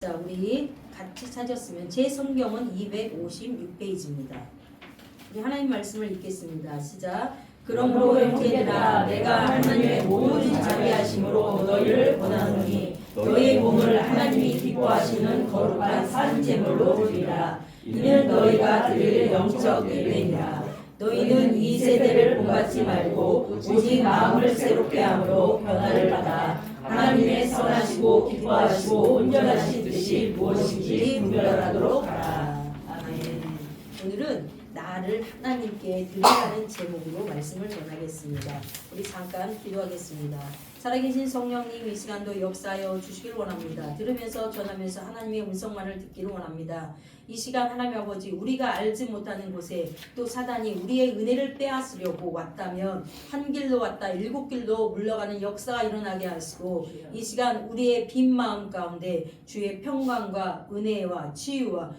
자, 우리 같이 찾았으면 제 성경은 256페이지입니다. 우리 하나님 말씀을 읽겠습니다. 시작. 그러므로 형제들아, 내가 하나님의 모든 자비하심으로 너희를 권하노니 너희 몸을 하나님이 기뻐하시는 거룩한 산 제물로 드리라. 이는 너희가 드릴 영적 예배니라. 너희는 이 세대를 본받지 말고 오직 마음을 새롭게 함으로 변화를 받아 하나님의 선하시고 기뻐하시고 온전하신 뜻이 무엇인지 분별하도록 하라. 아멘. 오늘은 나를 하나님께 드리라는 제목으로 말씀을 전하겠습니다. 우리 잠깐 기도하겠습니다. 살아계신 성령님, 이 시간도 역사하여 주시길 원합니다. 들으면서 전하면서 하나님의 음성만을 듣기를 원합니다. 이 시간 하나님 아버지, 우리가 알지 못하는 곳에 또 사단이 우리의 은혜를 빼앗으려고 왔다면 한 길로 왔다 7길로 물러가는 역사가 일어나게 하시고, 이 시간 우리의 빈 마음 가운데 주의 평강과 은혜와 치유와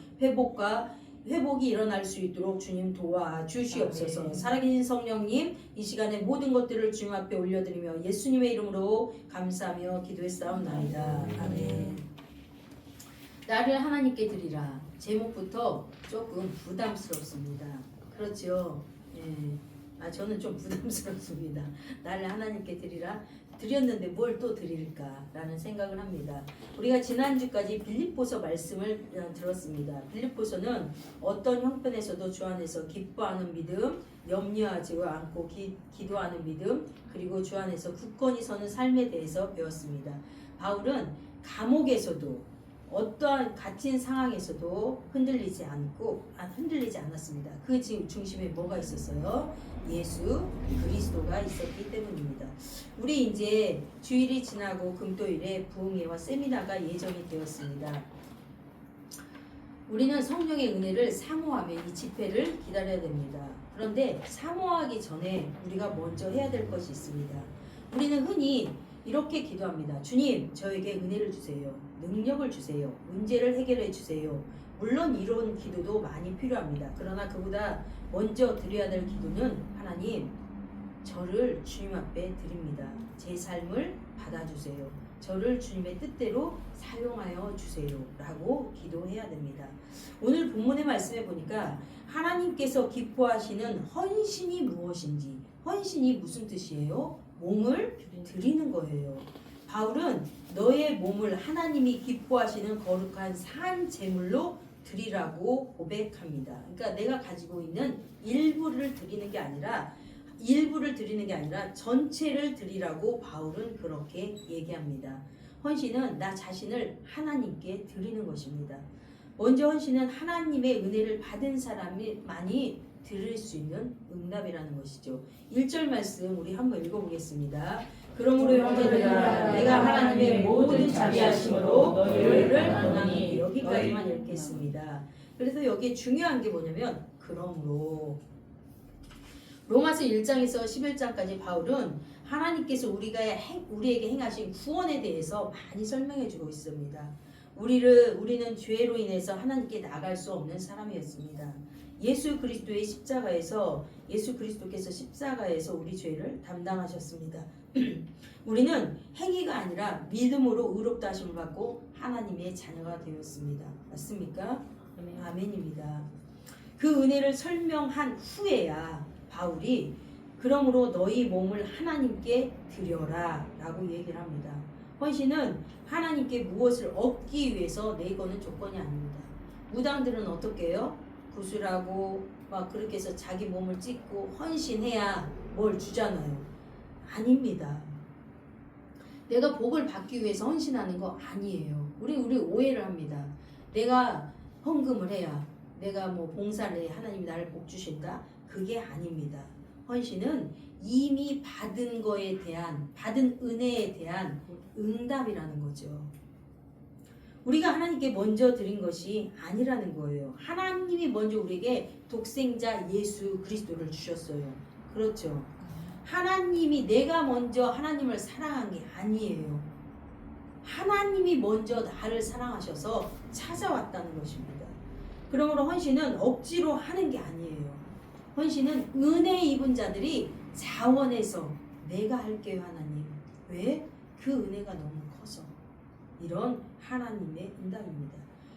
회복이 일어날 수 있도록 주님 도와주시옵소서. 살아계신 성령님, 이 시간에 모든 것들을 주님 앞에 올려드리며 예수님의 이름으로 감사하며 기도했사옵나이다. 아멘. 나를 하나님께 드리라. 제목부터 조금 부담스럽습니다. 그렇죠? 예. 저는 좀 부담스럽습니다. 나를 하나님께 드리라. 드렸는데 뭘 또 드릴까라는 생각을 합니다. 우리가 지난주까지 빌립보서 말씀을 들었습니다. 빌립보서는 어떤 형편에서도 주 안에서 기뻐하는 믿음, 염려하지 않고 기도하는 믿음, 그리고 주 안에서 굳건히 서는 삶에 대해서 배웠습니다. 바울은 감옥에서도 어떠한 갇힌 상황에서도 흔들리지 않았습니다. 그 중심에 뭐가 있었어요? 예수 그리스도가 있었기 때문입니다. 우리 이제 주일이 지나고 금토일에 부흥회와 세미나가 예정이 되었습니다. 우리는 성령의 은혜를 사모하며 이 집회를 기다려야 됩니다. 그런데 사모하기 전에 우리가 먼저 해야 될 것이 있습니다. 우리는 흔히 이렇게 기도합니다. 주님, 저에게 은혜를 주세요. 능력을 주세요. 문제를 해결해 주세요. 물론 이런 기도도 많이 필요합니다. 그러나 그보다 먼저 드려야 될 기도는 하나님, 저를 주님 앞에 드립니다. 제 삶을 받아주세요. 저를 주님의 뜻대로 사용하여 주세요. 라고 기도해야 됩니다. 오늘 본문의 말씀에 보니까 하나님께서 기뻐하시는 헌신이 무엇인지, 헌신이 무슨 뜻이에요? 몸을 드리는 거예요. 바울은 너의 몸을 하나님이 기뻐하시는 거룩한 산 제물로 드리라고 고백합니다. 그러니까 내가 가지고 있는 일부를 드리는 게 아니라 전체를 드리라고 바울은 그렇게 얘기합니다. 헌신은 나 자신을 하나님께 드리는 것입니다. 먼저 헌신은 하나님의 은혜를 받은 사람이 많이 들을 수 있는 응답이라는 것이죠. 1절 말씀 우리 한번 읽어보겠습니다. 그러므로 형제들아, 내가 하나님의 모든 자비하심으로 너희를 권하노니, 여기까지만 읽겠습니다. 그래서 여기에 중요한 게 뭐냐면 그러므로 로마서 1장에서 11장까지 바울은 하나님께서 우리에게 행하신 구원에 대해서 많이 설명해 주고 있습니다. 우리는 죄로 인해서 하나님께 나갈 수 없는 사람이었습니다. 예수 그리스도께서 십자가에서 우리 죄를 담당하셨습니다. 우리는 행위가 아니라 믿음으로 의롭다 하심을 받고 하나님의 자녀가 되었습니다. 맞습니까? 아멘입니다. 그 은혜를 설명한 후에야 바울이 그러므로 너희 몸을 하나님께 드려라 라고 얘기를 합니다. 헌신은 하나님께 무엇을 얻기 위해서 내거는 조건이 아닙니다. 무당들은 어떻게 해요? 구슬하고 막 그렇게 해서 자기 몸을 찢고 헌신해야 뭘 주잖아요. 아닙니다. 내가 복을 받기 위해서 헌신하는 거 아니에요. 우리 오해를 합니다. 내가 헌금을 해야, 내가 뭐 봉사를 해야 하나님이 나를 복 주신다? 그게 아닙니다. 헌신은 이미 받은 은혜에 대한 응답이라는 거죠. 우리가 하나님께 먼저 드린 것이 아니라는 거예요. 하나님이 먼저 우리에게 독생자 예수 그리스도를 주셨어요. 그렇죠? 하나님이 내가 먼저 하나님을 사랑한 게 아니에요. 하나님이 먼저 나를 사랑하셔서 찾아왔다는 것입니다. 그러므로 헌신은 억지로 하는 게 아니에요. 헌신은 은혜 입은 자들이 자원해서 내가 할게요 하나님. 왜? 그 은혜가 너무 커서. 이런 하나님의 응답입니다.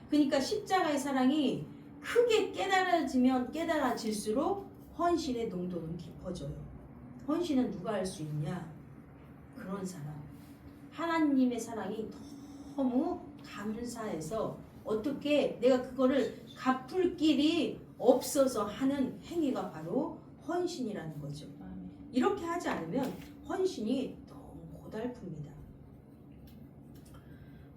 그러니까 십자가의 사랑이 크게 깨달아지면 깨달아질수록 헌신의 농도는 깊어져요. 헌신은 누가 할 수 있냐? 그런 사람. 하나님의 사랑이 너무 감사해서 어떻게 내가 그거를 갚을 길이 없어서 하는 행위가 바로 헌신이라는 거죠. 이렇게 하지 않으면 헌신이 너무 고달픕니다.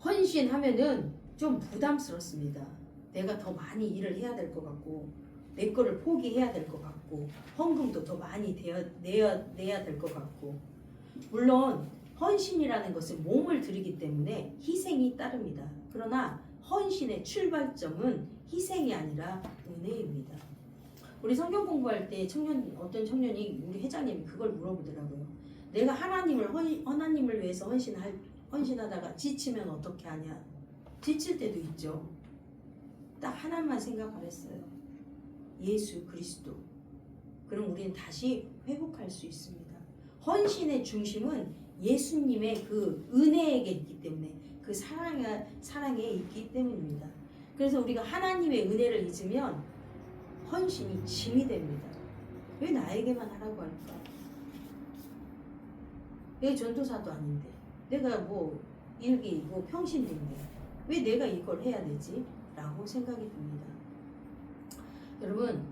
헌신하면은 좀 부담스럽습니다. 내가 더 많이 일을 해야 될 것 같고 내 거를 포기해야 될 것 같고 헌금도 더 많이 내야 될 것 같고 물론 헌신이라는 것은 몸을 들이기 때문에 희생이 따릅니다. 그러나 헌신의 출발점은 희생이 아니라 은혜입니다. 우리 성경 공부할 때 어떤 청년이 우리 회장님이 그걸 물어보더라고요. 내가 하나님을 위해서 헌신하다가 지치면 어떻게 하냐? 지칠 때도 있죠. 딱 하나만 생각하랬어요. 예수 그리스도. 그럼 우리는 다시 회복할 수 있습니다. 헌신의 중심은 예수님의 그 은혜에게 있기 때문에 그 사랑에 있기 때문입니다. 그래서 우리가 하나님의 은혜를 잊으면 헌신이 짐이 됩니다. 왜 나에게만 하라고 할까? 내가 전도사도 아닌데 내가 뭐 일기이고 평신인데 왜 내가 이걸 해야 되지? 라고 생각이 듭니다. 여러분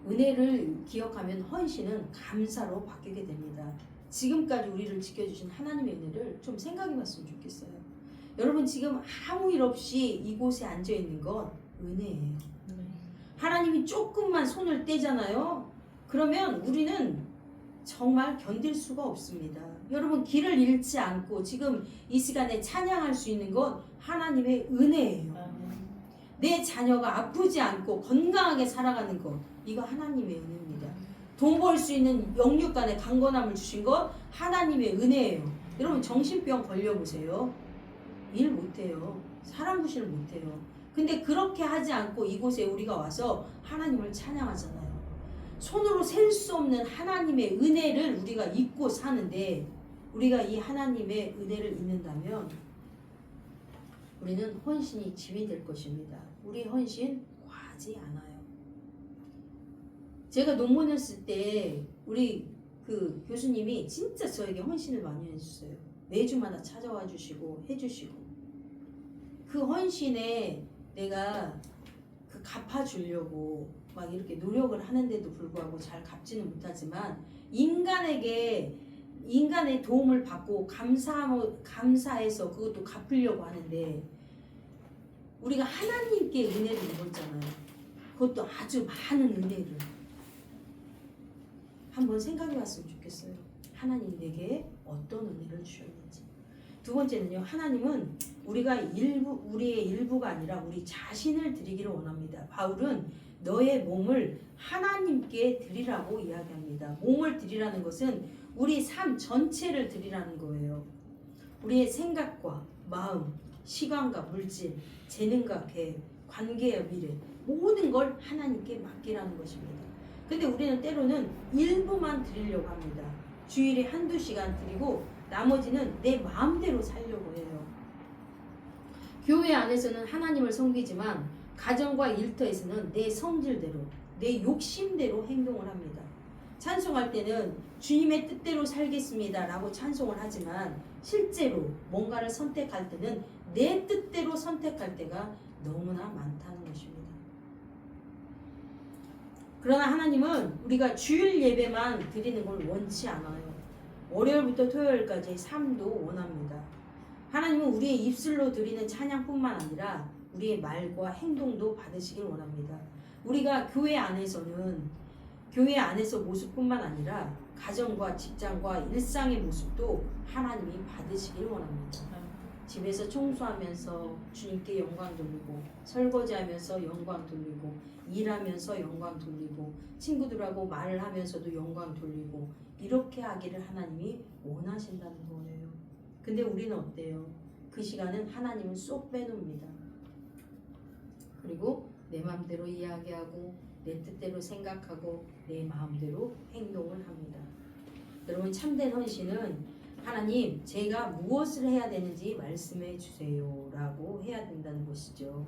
은혜를 기억하면 헌신은 감사로 바뀌게 됩니다. 지금까지 우리를 지켜주신 하나님의 은혜를 좀 생각해 봤으면 좋겠어요. 여러분 지금 아무 일 없이 이곳에 앉아있는 건 은혜예요. 하나님이 조금만 손을 떼잖아요. 그러면 우리는 정말 견딜 수가 없습니다. 여러분 길을 잃지 않고 지금 이 시간에 찬양할 수 있는 건 하나님의 은혜예요. 내 자녀가 아프지 않고 건강하게 살아가는 것 이거 하나님의 은혜입니다. 돈 벌 수 있는 영육간의 강건함을 주신 것 하나님의 은혜예요. 여러분 정신병 걸려보세요. 일 못해요. 사람 구실을 못해요. 근데 그렇게 하지 않고 이곳에 우리가 와서 하나님을 찬양하잖아요. 손으로 셀 수 없는 하나님의 은혜를 우리가 잊고 사는데 우리가 이 하나님의 은혜를 잊는다면 우리는 헌신이 짐이 될 것입니다. 우리 헌신 과하지 않아요. 제가 논문을 쓸 때 우리 그 교수님이 진짜 저에게 헌신을 많이 해주셨어요. 매주마다 찾아와 주시고 해주시고 그 헌신에 내가 그 갚아주려고 막 이렇게 노력을 하는데도 불구하고 잘 갚지는 못하지만 인간의 도움을 받고 감사해서 그것도 갚으려고 하는데 우리가 하나님께 은혜를 입었잖아요. 그것도 아주 많은 은혜를 한번 생각해 봤으면 좋겠어요. 하나님 내게 어떤 은혜를 주셨는지. 두 번째는요. 하나님은 우리의 일부가 아니라 우리 자신을 드리기를 원합니다. 바울은 너의 몸을 하나님께 드리라고 이야기합니다. 몸을 드리라는 것은 우리 삶 전체를 드리라는 거예요. 우리의 생각과 마음, 시간과 물질, 재능과 계획, 관계와 미래 모든 걸 하나님께 맡기라는 것입니다. 근데 우리는 때로는 일부만 드리려고 합니다. 주일에 한두 시간 드리고 나머지는 내 마음대로 살려고 해요. 교회 안에서는 하나님을 섬기지만 가정과 일터에서는 내 성질대로, 내 욕심대로 행동을 합니다. 찬송할 때는 주님의 뜻대로 살겠습니다 라고 찬송을 하지만 실제로 뭔가를 선택할 때는 내 뜻대로 선택할 때가 너무나 많다는 것입니다. 그러나 하나님은 우리가 주일 예배만 드리는 걸 원치 않아요. 월요일부터 토요일까지 삶도 원합니다. 하나님은 우리의 입술로 드리는 찬양뿐만 아니라 우리의 말과 행동도 받으시길 원합니다. 우리가 교회 안에서 모습뿐만 아니라 가정과 직장과 일상의 모습도 하나님이 받으시길 원합니다. 집에서 청소하면서 주님께 영광 돌리고 설거지하면서 영광 돌리고 일하면서 영광 돌리고 친구들하고 말을 하면서도 영광 돌리고 이렇게 하기를 하나님이 원하신다는 거예요. 근데 우리는 어때요? 그 시간은 하나님을 쏙 빼놓습니다. 그리고 내 마음대로 이야기하고 내 뜻대로 생각하고 내 마음대로 행동을 합니다. 여러분 참된 헌신은 하나님, 제가 무엇을 해야 되는지 말씀해 주세요 라고 해야 된다는 것이죠.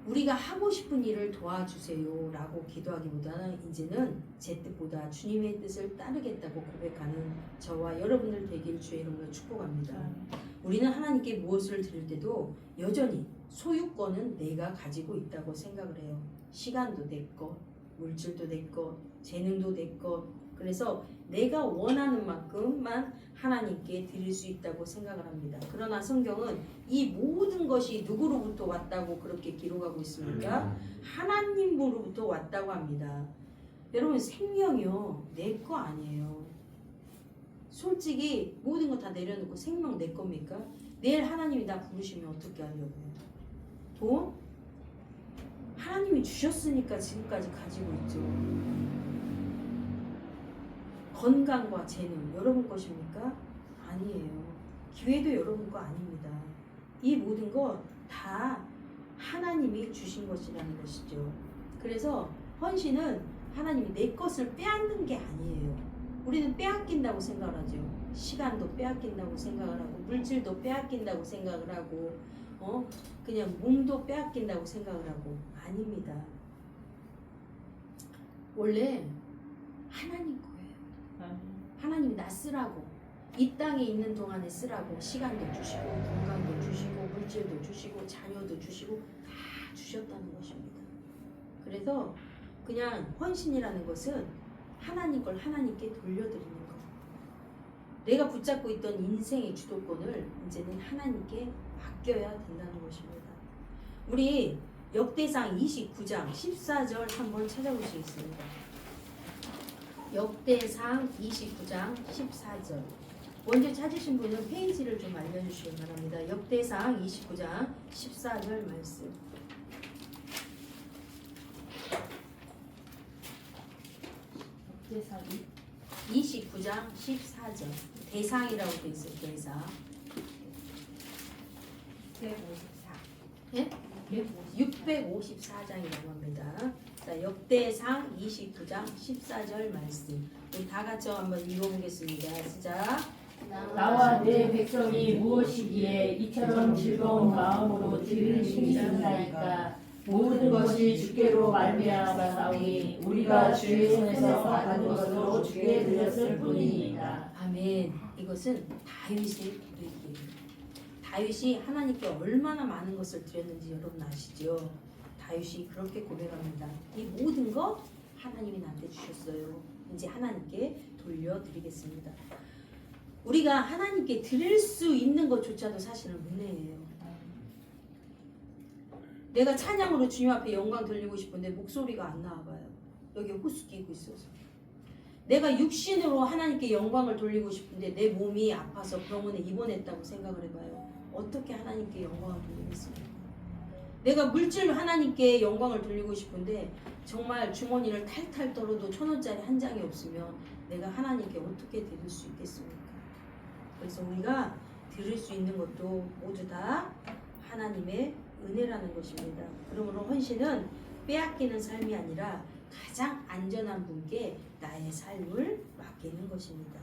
우리가 하고 싶은 일을 도와주세요 라고 기도하기보다는 이제는 제 뜻보다 주님의 뜻을 따르겠다고 고백하는 저와 여러분들 되길 주의 이름으로 축복합니다. 우리는 하나님께 무엇을 드릴 때도 여전히 소유권은 내가 가지고 있다고 생각을 해요. 시간도 내 것, 물질도 내 것, 재능도 내 것. 그래서 내가 원하는 만큼만 하나님께 드릴 수 있다고 생각을 합니다. 그러나 성경은 이 모든 것이 누구로부터 왔다고 그렇게 기록하고 있습니까? 하나님으로부터 왔다고 합니다. 여러분, 생명이요, 내 거 아니에요. 솔직히 모든 거 다 내려놓고 생명 내 겁니까? 내일 하나님이 나 부르시면 어떻게 하려고요? 돈? 하나님이 주셨으니까 지금까지 가지고 있죠. 건강과 재능 여러분 것입니까? 아니에요. 기회도 여러분 거 아닙니다. 이 모든 것 다 하나님이 주신 것이라는 것이죠. 그래서 헌신은 하나님이 내 것을 빼앗는 게 아니에요. 우리는 빼앗긴다고 생각을 하죠. 시간도 빼앗긴다고 생각을 하고, 물질도 빼앗긴다고 생각을 하고, 그냥 몸도 빼앗긴다고 생각을 하고. 아닙니다. 원래 하나님 거예요. 하나님이 나 쓰라고, 이 땅에 있는 동안에 쓰라고 시간도 주시고, 건강도 주시고, 물질도 주시고, 자녀도 주시고 다 주셨다는 것입니다. 그래서 그냥 헌신이라는 것은 하나님 걸 하나님께 돌려드리는 것. 내가 붙잡고 있던 인생의 주도권을 이제는 하나님께 맡겨야 된다는 것입니다. 우리 역대상 29장 14절 한번 찾아보시겠습니다. 역대상 29장 14절. 먼저 찾으신 분은 페이지를 좀 알려주시기 바랍니다. 역대상 29장 14절 말씀. 역대상 29장 14절. 대상이라고 되어 있어요. 대상. 154. 예? 654장이라고 합니다. 자, 역대상 29장 14절 말씀. 우리 다 같이 한번 읽어보겠습니다. 시작. 나와 내 백성이 무엇이기에 이처럼 즐거운 마음으로 들으심이 있나이까. 모든 것이 주께로 말미암아 싸우니 우리가 주의 손에서 받은 것으로 주께 드렸을 뿐이니이다. 아멘. 이것은 다윗의 고백이에요. 다윗이 하나님께 얼마나 많은 것을 드렸는지 여러분 아시죠? 다윗이 그렇게 고백합니다. 이 모든 것 하나님이 나한테 주셨어요. 이제 하나님께 돌려드리겠습니다. 우리가 하나님께 드릴 수 있는 것조차도 사실은 은혜예요. 내가 찬양으로 주님 앞에 영광 돌리고 싶은데 목소리가 안 나와봐요. 여기 호스 끼고 있어서. 내가 육신으로 하나님께 영광을 돌리고 싶은데 내 몸이 아파서 병원에 입원했다고 생각을 해봐요. 어떻게 하나님께 영광을 돌리겠습니까? 내가 물질로 하나님께 영광을 돌리고 싶은데 정말 주머니를 탈탈 떨어도 1,000원짜리 한 장이 없으면 내가 하나님께 어떻게 드릴 수 있겠습니까? 그래서 우리가 드릴 수 있는 것도 모두 다 하나님의 은혜라는 것입니다. 그러므로 헌신은 빼앗기는 삶이 아니라 가장 안전한 분께 나의 삶을 맡기는 것입니다.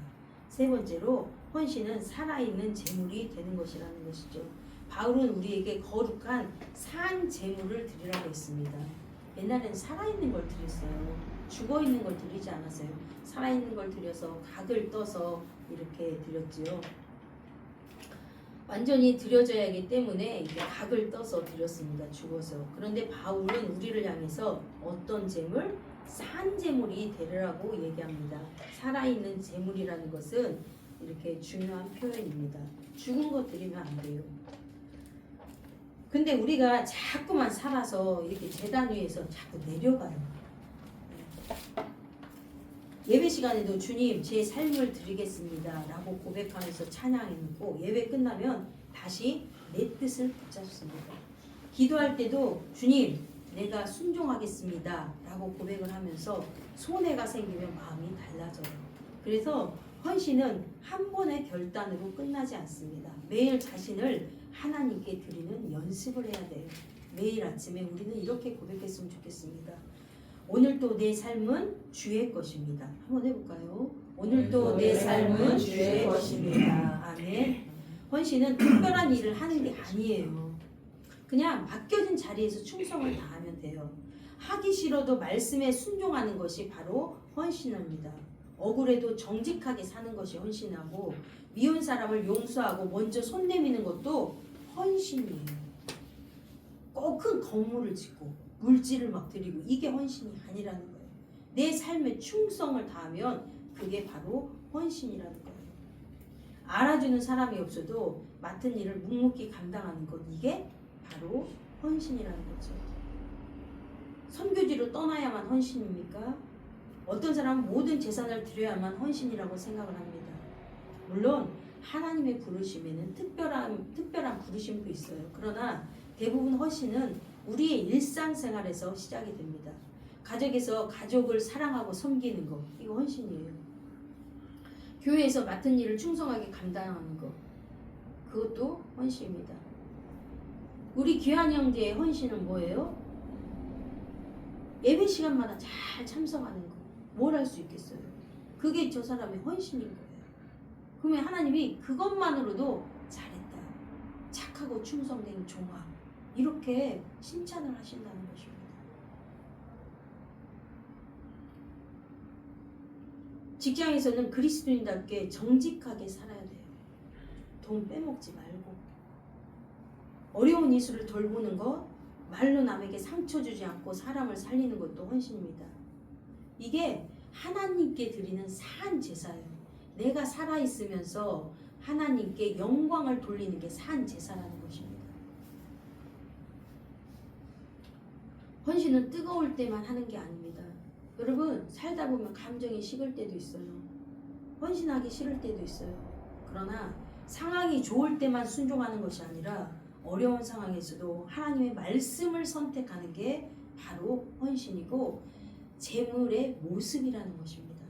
세 번째로 헌신은 살아있는 재물이 되는 것이라는 것이죠. 바울은 우리에게 거룩한 산 재물을 드리라고 했습니다. 옛날에는 살아있는 걸 드렸어요. 죽어있는 걸 드리지 않았어요. 살아있는 걸 드려서 각을 떠서 이렇게 드렸지요. 완전히 드려져야 하기 때문에 이제 각을 떠서 드렸습니다. 죽어서. 그런데 바울은 우리를 향해서 어떤 재물? 산 재물이 되리라고 얘기합니다. 살아있는 재물이라는 것은 이렇게 중요한 표현입니다. 죽은 것 드리면 안 돼요. 근데 우리가 자꾸만 살아서 이렇게 제단 위에서 자꾸 내려가요. 예배 시간에도 주님 제 삶을 드리겠습니다 라고 고백하면서 찬양해놓고 예배 끝나면 다시 내 뜻을 붙잡습니다. 기도할 때도 주님 내가 순종하겠습니다 라고 고백을 하면서 손해가 생기면 마음이 달라져요. 그래서 헌신은 한 번의 결단으로 끝나지 않습니다. 매일 자신을 하나님께 드리는 연습을 해야 돼요. 매일 아침에 우리는 이렇게 고백했으면 좋겠습니다. 오늘도 내 삶은 주의 것입니다. 한번 해볼까요? 오늘도 내 삶은 주의 것입니다. 아멘. 헌신은 특별한 일을 하는 게 아니에요. 그냥 맡겨진 자리에서 충성을 다하면 돼요. 하기 싫어도 말씀에 순종하는 것이 바로 헌신입니다. 억울해도 정직하게 사는 것이 헌신하고, 미운 사람을 용서하고 먼저 손 내미는 것도 헌신이에요. 꼭 큰 건물을 짓고 물질을 막 드리고 이게 헌신이 아니라는 거예요. 내 삶에 충성을 다하면 그게 바로 헌신이라는 거예요. 알아주는 사람이 없어도 맡은 일을 묵묵히 감당하는 것, 이게 바로 헌신이라는 거죠. 선교지로 떠나야만 헌신입니까? 어떤 사람은 모든 재산을 드려야만 헌신이라고 생각을 합니다. 물론 하나님의 부르심에는 특별한 부르심도 있어요. 그러나 대부분 헌신은 우리의 일상생활에서 시작이 됩니다. 가족에서 가족을 사랑하고 섬기는 것, 이거 헌신이에요. 교회에서 맡은 일을 충성하게 감당하는 것, 그것도 헌신입니다. 우리 귀한 형제의 헌신은 뭐예요? 예배 시간마다 잘 참석하는 거. 뭘 할 수 있겠어요? 그게 저 사람의 헌신인 거예요. 그러면 하나님이 그것만으로도 잘했다, 착하고 충성된 종아, 이렇게 칭찬을 하신다는 것입니다. 직장에서는 그리스도인답게 정직하게 살아야 돼요. 돈 빼먹지 말고, 어려운 이수를 돌보는 것, 말로 남에게 상처 주지 않고 사람을 살리는 것도 헌신입니다. 이게 하나님께 드리는 산 제사예요. 내가 살아있으면서 하나님께 영광을 돌리는 게 산 제사라는 것입니다. 헌신은 뜨거울 때만 하는 게 아닙니다. 여러분, 살다 보면 감정이 식을 때도 있어요. 헌신하기 싫을 때도 있어요. 그러나 상황이 좋을 때만 순종하는 것이 아니라 어려운 상황에서도 하나님의 말씀을 선택하는 게 바로 헌신이고 재물의 모습이라는 것입니다.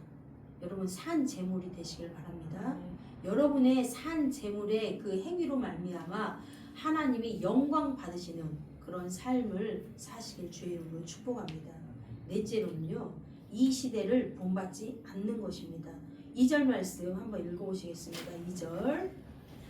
여러분, 산 재물이 되시길 바랍니다. 여러분의 산 재물의 그 행위로 말미암아 하나님이 영광 받으시는 그런 삶을 사시길 주의 이름으로 축복합니다. 넷째로는요, 이 시대를 본받지 않는 것입니다. 2절 말씀 한번 읽어보시겠습니다. 2절.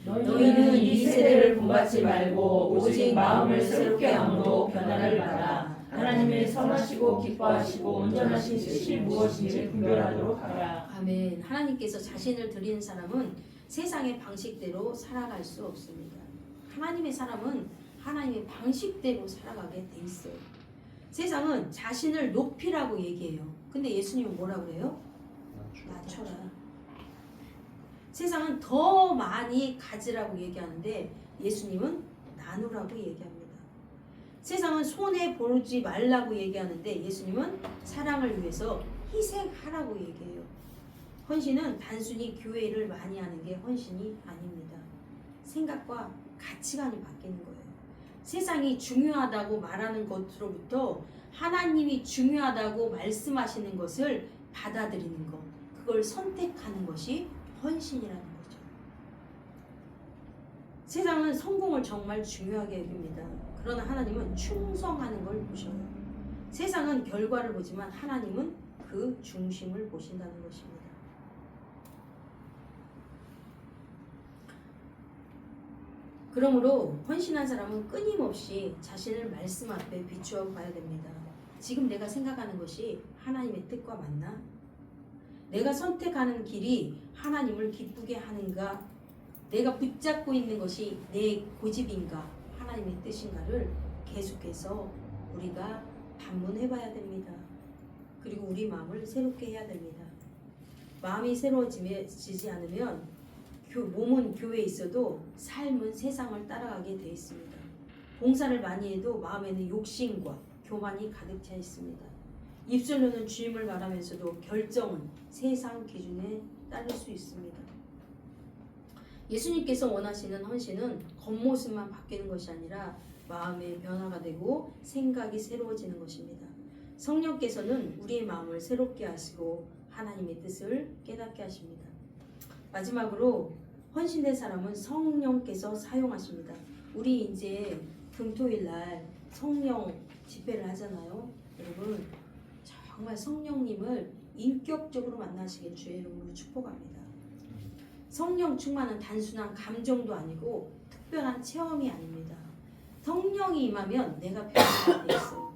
너희는 이 세대를 본받지 말고 오직 마음을 새롭게 함으로 변화를 받아 하나님의 선하시고 기뻐하시고 온전하신 뜻이 무엇인지 분별하도록 하라. 아멘. 하나님께서 자신을 드리는 사람은 세상의 방식대로 살아갈 수 없습니다. 하나님의 사람은 하나님의 방식대로 살아가게 돼 있어요. 세상은 자신을 높이라고 얘기해요. 근데 예수님은 뭐라고 그래요? 낮춰라. 세상은 더 많이 가지라고 얘기하는데 예수님은 나누라고 얘기합니다. 세상은 손해 보지 말라고 얘기하는데 예수님은 사랑을 위해서 희생하라고 얘기해요. 헌신은 단순히 교회를 많이 하는 게 헌신이 아닙니다. 생각과 가치관이 바뀌는 거예요. 세상이 중요하다고 말하는 것으로부터 하나님이 중요하다고 말씀하시는 것을 받아들이는 것, 그걸 선택하는 것이 헌신이라는 거죠. 세상은 성공을 정말 중요하게 여깁니다. 그러나 하나님은 충성하는 걸 보셔요. 세상은 결과를 보지만 하나님은 그 중심을 보신다는 것입니다. 그러므로 헌신한 사람은 끊임없이 자신을 말씀 앞에 비추어 봐야 됩니다. 지금 내가 생각하는 것이 하나님의 뜻과 맞나? 내가 선택하는 길이 하나님을 기쁘게 하는가? 내가 붙잡고 있는 것이 내 고집인가? 하나님의 뜻인가를 계속해서 우리가 반문해 봐야 됩니다. 그리고 우리 마음을 새롭게 해야 됩니다. 마음이 새로워지지 않으면 몸은 교회에 있어도 삶은 세상을 따라가게 돼 있습니다. 봉사를 많이 해도 마음에는 욕심과 교만이 가득 차 있습니다. 입술로는 주님을 말하면서도 결정은 세상 기준에 따를 수 있습니다. 예수님께서 원하시는 헌신은 겉모습만 바뀌는 것이 아니라 마음의 변화가 되고 생각이 새로워지는 것입니다. 성령께서는 우리의 마음을 새롭게 하시고 하나님의 뜻을 깨닫게 하십니다. 마지막으로 헌신된 사람은 성령께서 사용하십니다. 우리 이제 금토일 날 성령 집회를 하잖아요. 여러분, 정말 성령님을 인격적으로 만나시길 주의 이름으로 축복합니다. 성령 충만은 단순한 감정도 아니고 특별한 체험이 아닙니다. 성령이 임하면 내가 변화가 돼 있어요.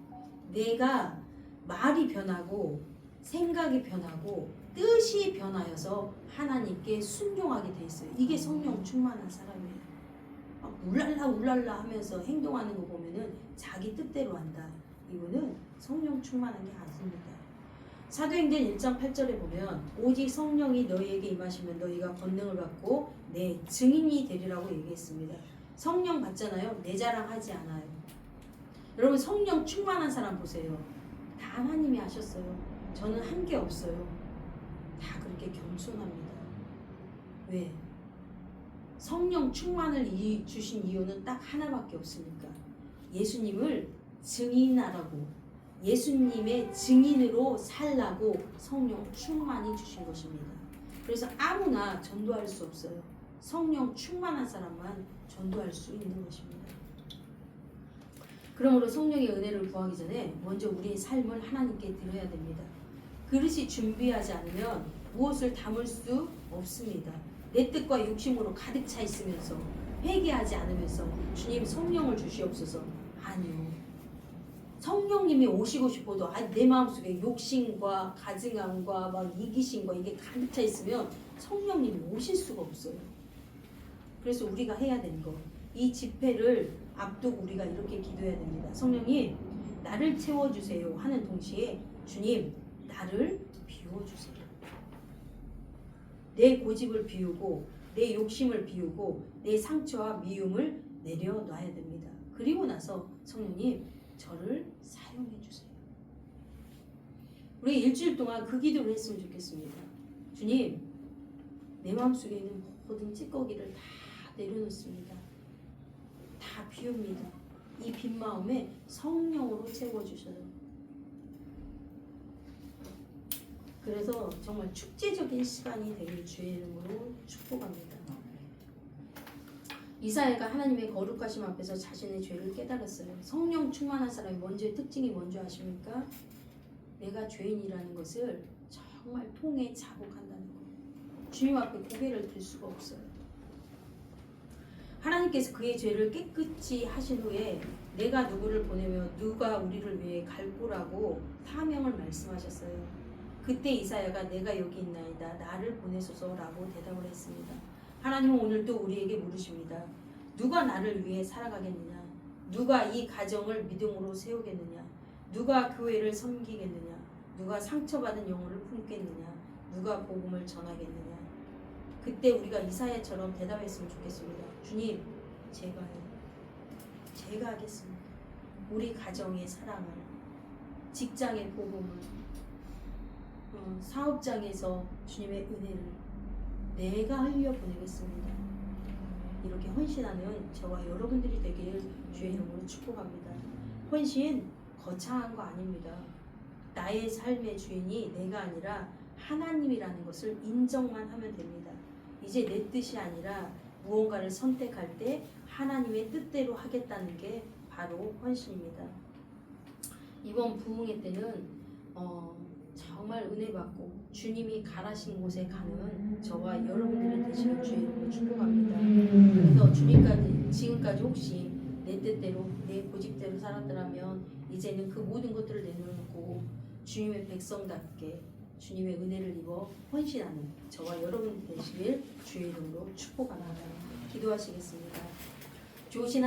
내가 말이 변하고 생각이 변하고 뜻이 변하여서 하나님께 순종하게 돼 있어요. 이게 성령 충만한 사람이에요. 막 울랄라 울랄라 하면서 행동하는 거 보면은 자기 뜻대로 한다. 이거는 성령 충만한 게 아닙니다. 사도행전 1장 8절에 보면 오직 성령이 너희에게 임하시면 너희가 권능을 받고 내 증인이 되리라고 얘기했습니다. 성령 받잖아요. 내 자랑하지 않아요. 여러분 성령 충만한 사람 보세요. 다 하나님이 하셨어요. 저는 한 게 없어요. 다 그렇게 겸손합니다. 왜? 성령 충만을 주신 이유는 딱 하나밖에 없으니까. 예수님을 증인하라고, 예수님의 증인으로 살라고 성령 충만히 주신 것입니다. 그래서 아무나 전도할 수 없어요. 성령 충만한 사람만 전도할 수 있는 것입니다. 그러므로 성령의 은혜를 구하기 전에 먼저 우리의 삶을 하나님께 드려야 됩니다. 그릇이 준비하지 않으면 무엇을 담을 수 없습니다. 내 뜻과 욕심으로 가득 차 있으면서 회개하지 않으면서 주님 성령을 주시옵소서. 아니요. 성령님이 오시고 싶어도 내 마음속에 욕심과 가증함과 막 이기심과 이게 가득 차 있으면 성령님이 오실 수가 없어요. 그래서 우리가 해야 되는 거, 이 집회를 앞두고 우리가 이렇게 기도해야 됩니다. 성령님 나를 채워주세요 하는 동시에 주님 나를 비워주세요. 내 고집을 비우고 내 욕심을 비우고 내 상처와 미움을 내려놔야 됩니다. 그리고 나서 성령님 저를 사용해 주세요. 우리 일주일 동안 그 기도를 했으면 좋겠습니다. 주님 내 마음속에 있는 모든 찌꺼기를 다 내려놓습니다. 다 비웁니다. 이 빈 마음에 성령으로 채워주셔요. 그래서 정말 축제적인 시간이 되길 주의 이름으로 축복합니다. 이사야가 하나님의 거룩하심 앞에서 자신의 죄를 깨달았어요. 성령 충만한 사람의 먼저의 특징이 뭔지 아십니까? 내가 죄인이라는 것을 정말 통해 자복한다는 거예요. 주님 앞에 고개를 들 수가 없어요. 하나님께서 그의 죄를 깨끗이 하신 후에 내가 누구를 보내며 누가 우리를 위해 갈 거라고 사명을 말씀하셨어요. 그때 이사야가 내가 여기 있나이다 나를 보내소서라고 대답을 했습니다. 하나님은 오늘 또 우리에게 물으십니다. 누가 나를 위해 살아가겠느냐? 누가 이 가정을 믿음으로 세우겠느냐? 누가 교회를 섬기겠느냐? 누가 상처받은 영혼을 품겠느냐? 누가 복음을 전하겠느냐? 그때 우리가 이사야처럼 대답했으면 좋겠습니다. 주님, 제가요. 제가 하겠습니다. 우리 가정의 사랑을, 직장의 복음을, 사업장에서 주님의 은혜를 내가 흘려 보내겠습니다. 이렇게 헌신하는 저와 여러분들이 되길 주의 이름으로 축복합니다. 헌신 거창한 거 아닙니다. 나의 삶의 주인이 내가 아니라 하나님이라는 것을 인정만 하면 됩니다. 이제 내 뜻이 아니라 무언가를 선택할 때 하나님의 뜻대로 하겠다는 게 바로 헌신입니다. 이번 부흥회 때는 정말 은혜 받고 주님이 가라신 곳에 가는 저와 여러분들이 되시는 주의 이름으로 축복합니다. 그래서 주님까지 지금까지 혹시 내 뜻대로 내 고집대로 살았더라면 이제는 그 모든 것들을 내려놓고 주님의 백성답게 주님의 은혜를 입어 헌신하는 저와 여러분 되시길 주의 이름으로 축복합니다. 기도하시겠습니다. 좋으신